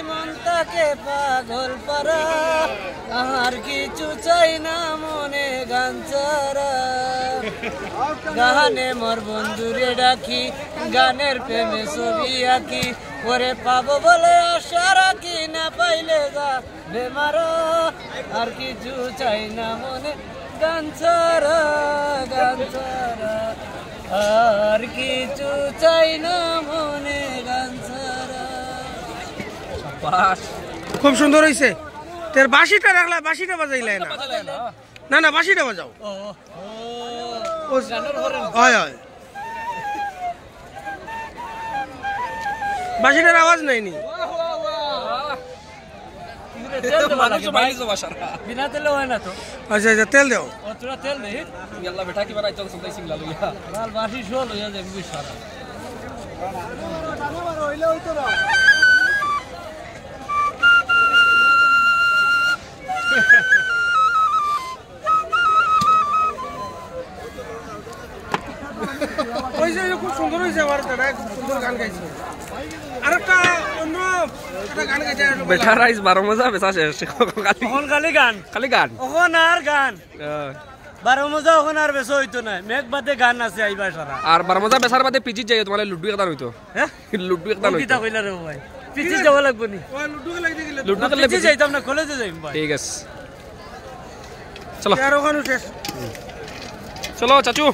মন তাকে পাগল পারা আর কিছু চাই না মনে গান ছাড়া গানে মোর বন্ধুরে ডাকি গানের প্রেমে ছবি আঁকি ওরে পাবো বলে আশা রাখি না পাইলে যা বেমারা আর কিছু চাই না মনে গান ছাড়া আর কিছু চাই না মনে গান ছাড়া। খুব সুন্দর হয়েছে। তোর বাঁশিটা রাখলা, বাঁশিটা বাজাইলে না? না না, বাঁশিটা বাজাও। হয় হয়, বাঁশিটার আওয়াজ নাইনি। বিনা তেলে হয় না তো। আচ্ছা আচ্ছা, তেল দাও। তোরা তেল নেই বেটা কি বানাই চল সদাই সিংলা লইয়া লাল বাসি শোল হইয়া যাবে বিশারা খুব সুন্দর হয়েছে। আমার দাদা খুব সুন্দর গান গাইছে। আরেকটা অন্য একটা গান গাইছে বেটা রাইস 12 মজা বেচা শেষ। খালি গান ওখন আর গান 12 মজা ওখন আর বেশ হইতো না। মেঘ বাদে গান আছে আইবা সারা। আর 12 মজা বেচার বাদে পিজি যাই তোমার লুডু একটা হইতো। হ্যাঁ লুডু একটা হইতো। কিটা কইলা রে ভাই, পিজি যাব লাগবো নি? ও লুডু লাগি দিলে লুডু খেললে পিজি যাইতাম না, কলেজে যাইম ভাই। ঠিক আছে চলো। আর ওখানে শেষ। চলো চাচু।